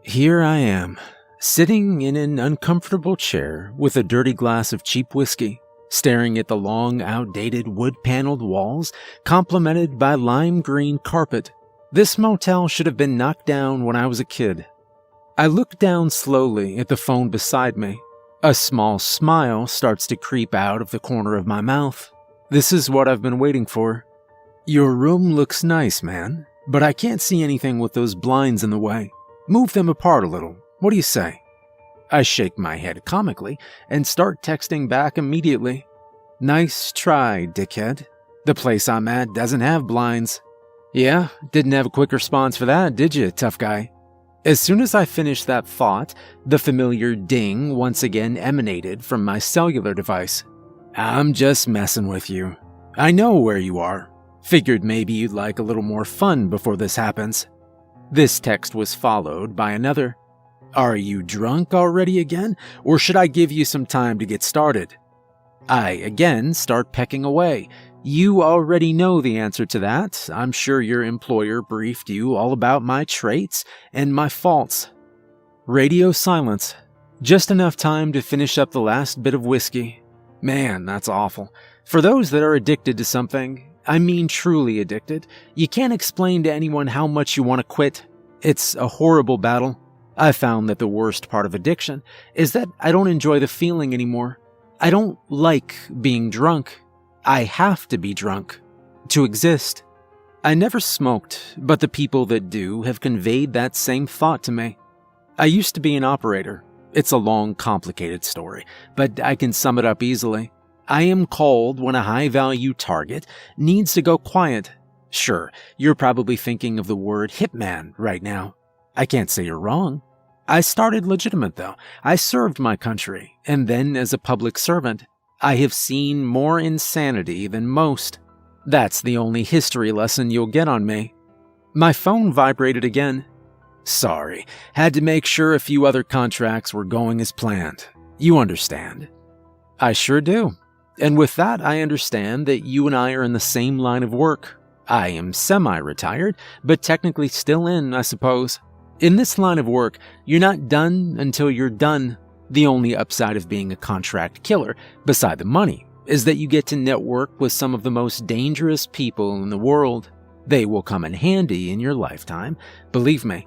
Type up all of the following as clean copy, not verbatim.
Here I am, sitting in an uncomfortable chair with a dirty glass of cheap whiskey, staring at the long, outdated wood-paneled walls, complemented by lime green carpet. This motel should have been knocked down when I was a kid. I look down slowly at the phone beside me. A small smile starts to creep out of the corner of my mouth. This is what I've been waiting for. Your room looks nice, man, but I can't see anything with those blinds in the way. Move them apart a little. What do you say? I shake my head comically and start texting back immediately. Nice try, dickhead. The place I'm at doesn't have blinds. Yeah, didn't have a quick response for that, did you, tough guy? As soon as I finished that thought, the familiar ding once again emanated from my cellular device. I'm just messing with you. I know where you are. Figured maybe you'd like a little more fun before this happens. This text was followed by another. Are you drunk already again, or should I give you some time to get started? I again start pecking away. You already know the answer to that. I'm sure your employer briefed you all about my traits and my faults. Radio silence. Just enough time to finish up the last bit of whiskey. Man, that's awful. For those that are addicted to something, I mean truly addicted, you can't explain to anyone how much you want to quit. It's a horrible battle. I found that the worst part of addiction is that I don't enjoy the feeling anymore. I don't like being drunk. I have to be drunk to exist. I never smoked, but the people that do have conveyed that same thought to me. I used to be an operator. It's a long, complicated story, but I can sum it up easily. I am called when a high-value target needs to go quiet. Sure, you're probably thinking of the word Hitman right now. I can't say you're wrong. I started legitimate, though. I served my country, and then as a public servant. I have seen more insanity than most. That's the only history lesson you'll get on me. My phone vibrated again. Sorry, had to make sure a few other contracts were going as planned. You understand. I sure do. And with that, I understand that you and I are in the same line of work. I am semi-retired, but technically still in, I suppose. In this line of work, you're not done until you're done. The only upside of being a contract killer, beside the money, is that you get to network with some of the most dangerous people in the world. They will come in handy in your lifetime, believe me.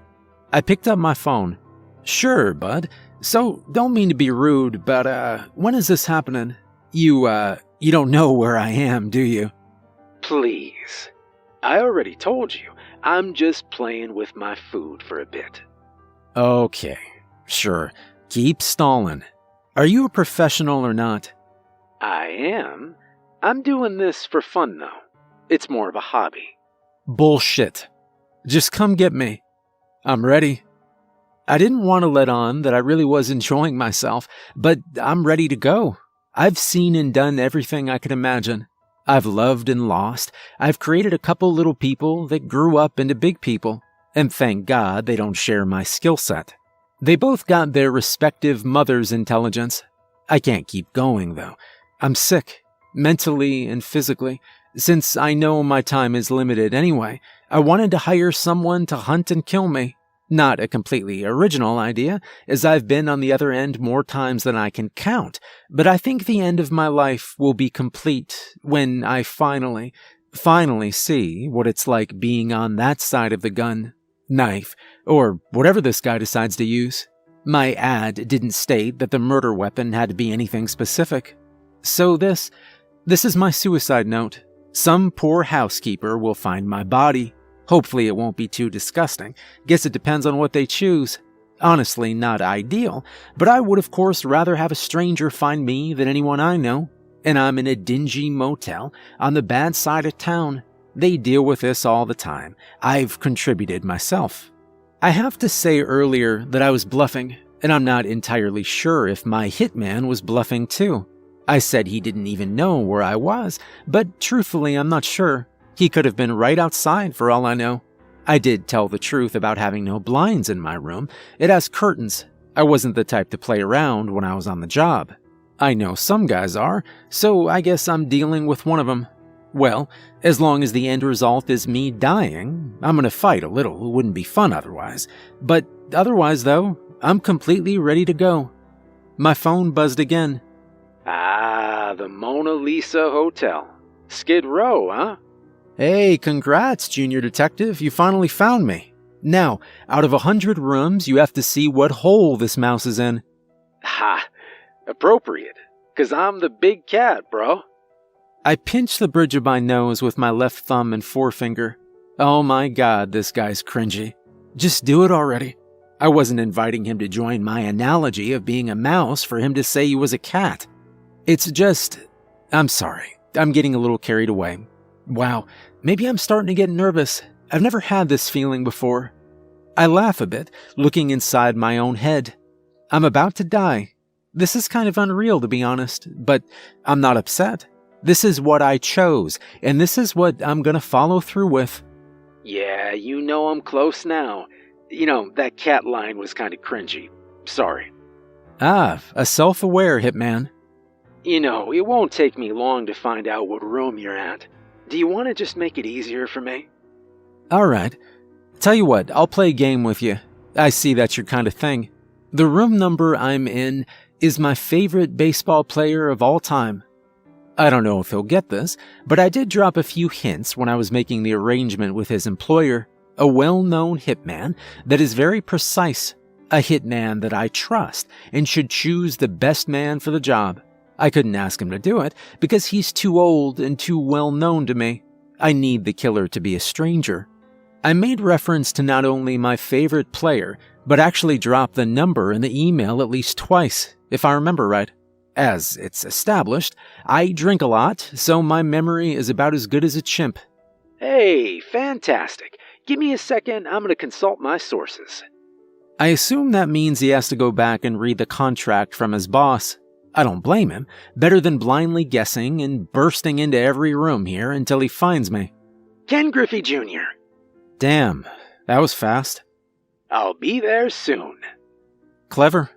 I picked up my phone. Sure, bud. So, don't mean to be rude, but when is this happening? You don't know where I am, do you? Please. I already told you, I'm just playing with my food for a bit. Okay, sure. Keep stalling. Are you a professional or not? I am. I'm doing this for fun, though. It's more of a hobby. Bullshit. Just come get me. I'm ready. I didn't want to let on that I really was enjoying myself, but I'm ready to go. I've seen and done everything I could imagine. I've loved and lost. I've created a couple little people that grew up into big people, and thank God they don't share my skill set. They both got their respective mother's intelligence. I can't keep going, though. I'm sick, mentally and physically. Since I know my time is limited anyway, I wanted to hire someone to hunt and kill me. Not a completely original idea, as I've been on the other end more times than I can count, but I think the end of my life will be complete when I finally see what it's like being on that side of the gun, knife, or whatever this guy decides to use. My ad didn't state that the murder weapon had to be anything specific. So this is my suicide note. Some poor housekeeper will find my body. Hopefully it won't be too disgusting. Guess it depends on what they choose. Honestly, not ideal, but I would of course rather have a stranger find me than anyone I know. And I'm in a dingy motel on the bad side of town. They deal with this all the time. I've contributed myself. I have to say earlier that I was bluffing, and I'm not entirely sure if my hitman was bluffing too. I said he didn't even know where I was, but truthfully I'm not sure. He could have been right outside for all I know. I did tell the truth about having no blinds in my room. It has curtains. I wasn't the type to play around when I was on the job. I know some guys are, so I guess I'm dealing with one of them. Well, as long as the end result is me dying, I'm gonna fight a little. It wouldn't be fun otherwise. But otherwise, though, I'm completely ready to go. My phone buzzed again. Ah, the Mona Lisa Hotel. Skid Row, huh? Hey, congrats, Junior Detective. You finally found me. Now, out of 100 rooms, you have to see what hole this mouse is in. Ha! Appropriate. 'Cause I'm the big cat, bro. I pinched the bridge of my nose with my left thumb and forefinger. Oh my god, this guy's cringy. Just do it already. I wasn't inviting him to join my analogy of being a mouse for him to say he was a cat. It's just... I'm sorry. I'm getting a little carried away. Wow, maybe I'm starting to get nervous. I've never had this feeling before. I laugh a bit, looking inside my own head. I'm about to die. This is kind of unreal, to be honest, but I'm not upset. This is what I chose, and this is what I'm gonna follow through with. Yeah, you know I'm close now. You know, that cat line was kinda cringy. Sorry. Ah, a self-aware hitman. You know, it won't take me long to find out what room you're at. Do you want to just make it easier for me? Alright. Tell you what, I'll play a game with you. I see that's your kind of thing. The room number I'm in is my favorite baseball player of all time. I don't know if he'll get this, but I did drop a few hints when I was making the arrangement with his employer, a well-known hitman that is very precise, a hitman that I trust and should choose the best man for the job. I couldn't ask him to do it because he's too old and too well-known to me. I need the killer to be a stranger. I made reference to not only my favorite player, but actually dropped the number in the email at least twice, if I remember right. As it's established, I drink a lot, so my memory is about as good as a chimp. Hey, fantastic. Give me a second, I'm gonna consult my sources. I assume that means he has to go back and read the contract from his boss. I don't blame him. Better than blindly guessing and bursting into every room here until he finds me. Ken Griffey Jr. Damn, that was fast. I'll be there soon. Clever.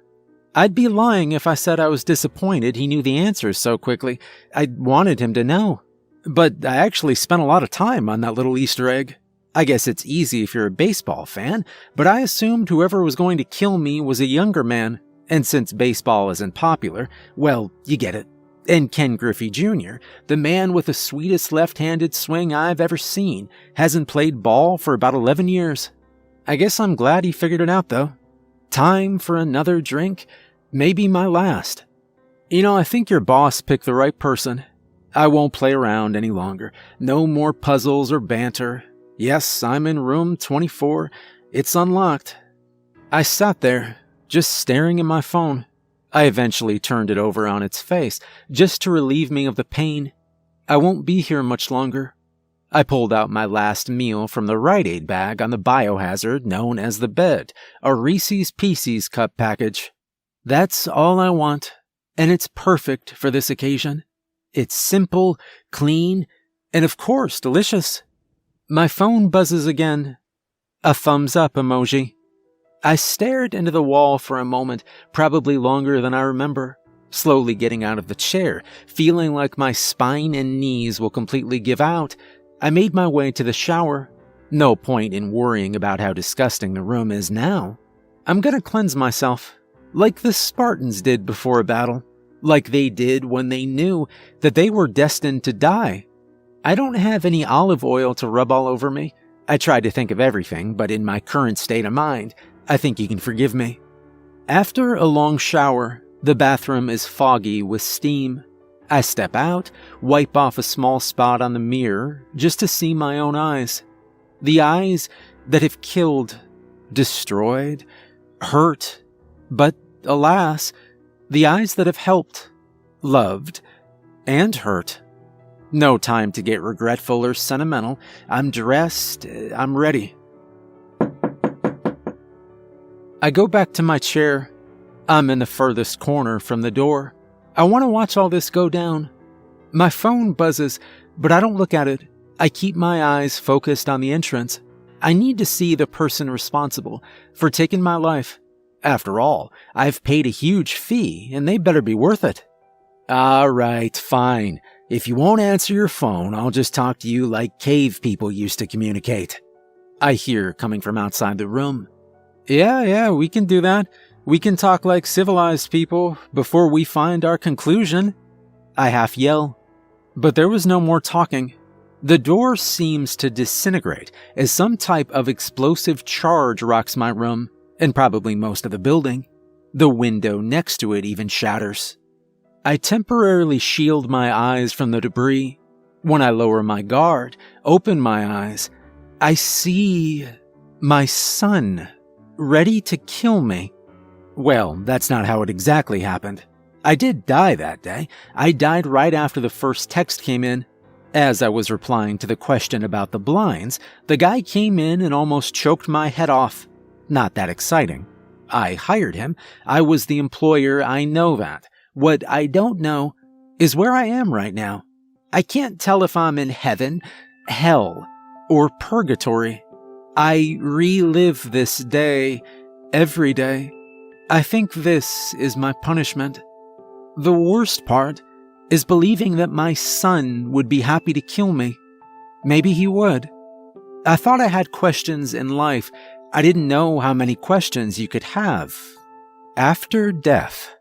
I'd be lying if I said I was disappointed he knew the answers so quickly. I wanted him to know. But I actually spent a lot of time on that little Easter egg. I guess it's easy if you're a baseball fan, but I assumed whoever was going to kill me was a younger man. And since baseball isn't popular, well, you get it. And Ken Griffey Jr., the man with the sweetest left-handed swing I've ever seen, hasn't played ball for about 11 years. I guess I'm glad he figured it out, though. Time for another drink, maybe my last. You know, I think your boss picked the right person. I won't play around any longer. No more puzzles or banter. Yes, I'm in room 24. It's unlocked. I sat there, just staring at my phone. I eventually turned it over on its face, just to relieve me of the pain. I won't be here much longer. I pulled out my last meal from the Rite Aid bag on the biohazard known as the bed, a Reese's Pieces cup package. That's all I want, and it's perfect for this occasion. It's simple, clean, and of course delicious. My phone buzzes again. A thumbs up emoji. I stared into the wall for a moment, probably longer than I remember, slowly getting out of the chair, feeling like my spine and knees will completely give out. I made my way to the shower. No point in worrying about how disgusting the room is now. I'm gonna cleanse myself, like the Spartans did before a battle, like they did when they knew that they were destined to die. I don't have any olive oil to rub all over me. I tried to think of everything, but in my current state of mind, I think you can forgive me. After a long shower, the bathroom is foggy with steam. I step out, wipe off a small spot on the mirror just to see my own eyes. The eyes that have killed, destroyed, hurt, but alas, the eyes that have helped, loved, and hurt. No time to get regretful or sentimental. I'm dressed, I'm ready. I go back to my chair. I'm in the furthest corner from the door. I want to watch all this go down. My phone buzzes, but I don't look at it. I keep my eyes focused on the entrance. I need to see the person responsible for taking my life. After all, I've paid a huge fee, and they better be worth it. All right, fine. If you won't answer your phone, I'll just talk to you like cave people used to communicate. I hear coming from outside the room. Yeah, we can do that. We can talk like civilized people before we find our conclusion. I half yell. But there was no more talking. The door seems to disintegrate as some type of explosive charge rocks my room, and probably most of the building. The window next to it even shatters. I temporarily shield my eyes from the debris. When I lower my guard, open my eyes, I see my son, ready to kill me. Well, that's not how it exactly happened. I did die that day. I died right after the first text came in. As I was replying to the question about the blinds, the guy came in and almost choked my head off. Not that exciting. I hired him. I was the employer, I know that. What I don't know is where I am right now. I can't tell if I'm in heaven, hell, or purgatory. I relive this day every day. I think this is my punishment. The worst part is believing that my son would be happy to kill me. Maybe he would. I thought I had questions in life. I didn't know how many questions you could have after death.